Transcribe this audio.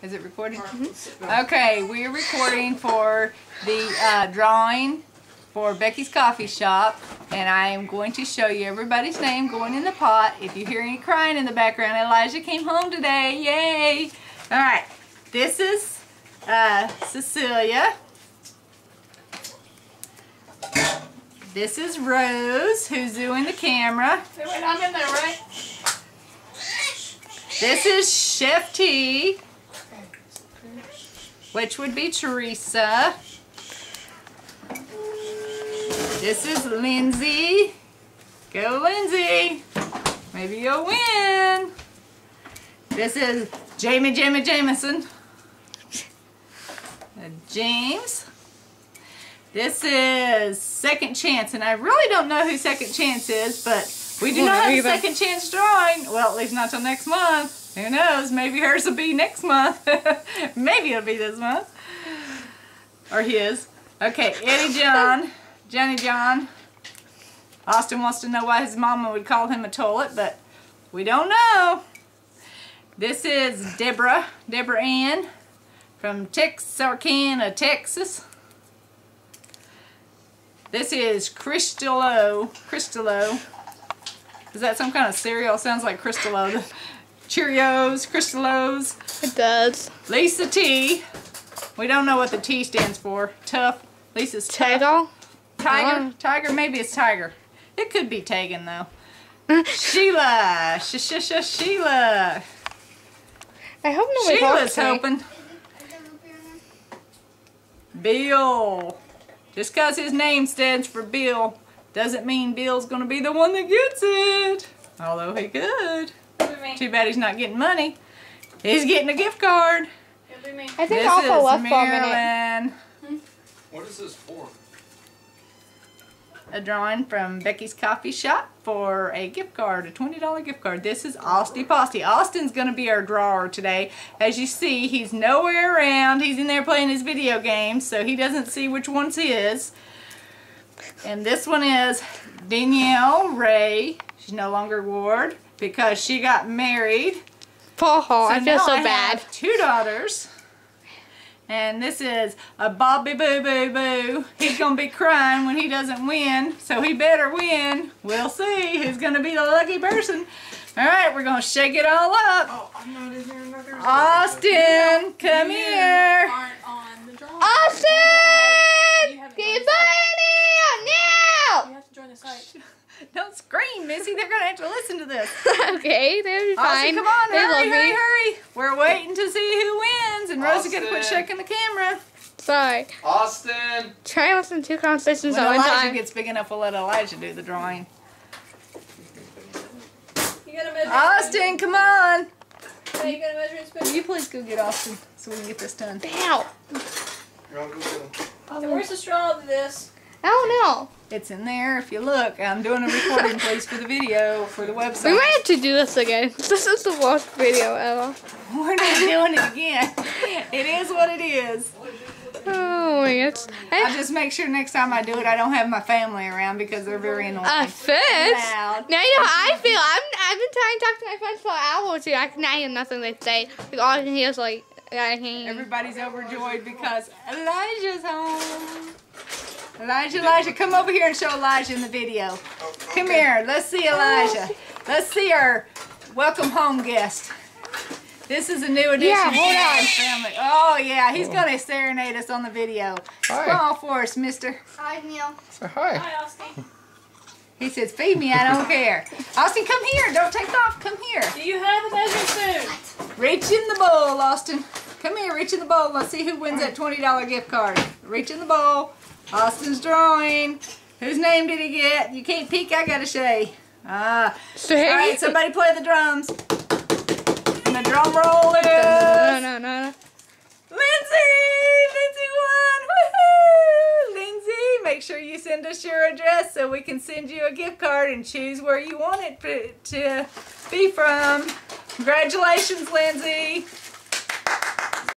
Is it recording? Okay, we are recording for the drawing for Becky's Coffee Shop, and I am going to show you everybody's name going in the pot. If you hear any crying in the background, Elijah came home today. Yay! Alright, this is Cecilia. This is Rose, who's doing the camera. Wait, I'm in there, right? This is Chef T, which would be Teresa. This is Lindsay. Go Lindsay. Maybe you'll win. This is Jameson. James. This is Second Chance, and I really don't know who Second Chance is, but we do not have a second chance drawing. Well, at least not till next month. Who knows? Maybe hers will be next month. Maybe it'll be this month. Or his. Okay, Eddie John. Johnny John. Austin wants to know why his mama would call him a toilet, but we don't know. This is Deborah Ann from Texarkana, Texas. This is Crystallo. Is that some kind of cereal? Sounds like Crystallo. Cheerios, Crystallos. It does. Lisa T. We don't know what the T stands for. Tough. Lisa's tough. Tiger? Tiger, maybe it's Tiger. It could be Tegan though. Sheila. Sheila. I hope nobody Sheila's hoping. Bill. Just because his name stands for Bill doesn't mean Bill's going to be the one that gets it. Although he could. Too bad he's not getting money. He's getting a gift card. I think Alpha left for a Marilyn. What is this for? A drawing from Becky's Coffee Shop for a gift card, a $20 gift card. This is Austin Posty. Austin's going to be our drawer today. As you see, he's nowhere around. He's in there playing his video games, so he doesn't see which one's his. And this one is Danielle Ray. She's no longer Ward because she got married. Paul, I feel so I bad. have 2 daughters. And this is a Bobby Boo Boo Boo. He's going to be crying when he doesn't win, so he better win. We'll see who's going to be the lucky person. All right, we're going to shake it all up. Oh, I'm not in here. Austin, come here. Austin! Get now! You have to join the site. Don't scream, Missy. They're going to have to listen to this. Okay, they'll be fine. Austin, come on, They love me. hurry. We're waiting to see who wins. And Rosie got to quit shaking the camera. Sorry. Austin! Try and listen to 2 conversations When at one Elijah time. gets big enough, we'll let Elijah do the drawing. You got a measuring Austin, come on. spoon? Hey, you got a measuring spoon? Will you please go get Austin so we can get this done? Ow. You're all good. So where's the straw to this? I don't know. It's in there if you look. I'm doing a recording, please, for the video, for the website. We might have to do this again. This is the worst video ever. We're not doing it again. It is what it is. Oh my gosh. I'll just make sure next time I do it, I don't have my family around because they're very annoying. First, Loud. now you know how I feel. I've been trying to talk to my friends for an hour or two. I can not hear nothing they say. Like, all I can hear is like, I can't. Everybody's overjoyed because Elijah's home. Elijah, come over here and show Elijah in the video. Come here, let's see Elijah. Let's see our welcome home guest. This is a new addition Yeah, to hold our on. family. Oh yeah, he's gonna serenade us on the video. Hi. Call for us, mister. Hi, Neil. Say hi. Hi, Austin. He says, feed me, I don't care. Austin, come here, don't take off, come here. Do you have a measuring spoon? Reach in the bowl, Austin. Come here, reach in the bowl. Let's see who wins that $20 gift card. Reach in the bowl. Austin's drawing. Whose name did he get? You can't peek, I gotta say. All right, somebody play the drums. And the drum roll is... No. Lindsay! Lindsay won! Woohoo! Lindsay, make sure you send us your address so we can send you a gift card and choose where you want it to be from. Congratulations, Lindsay.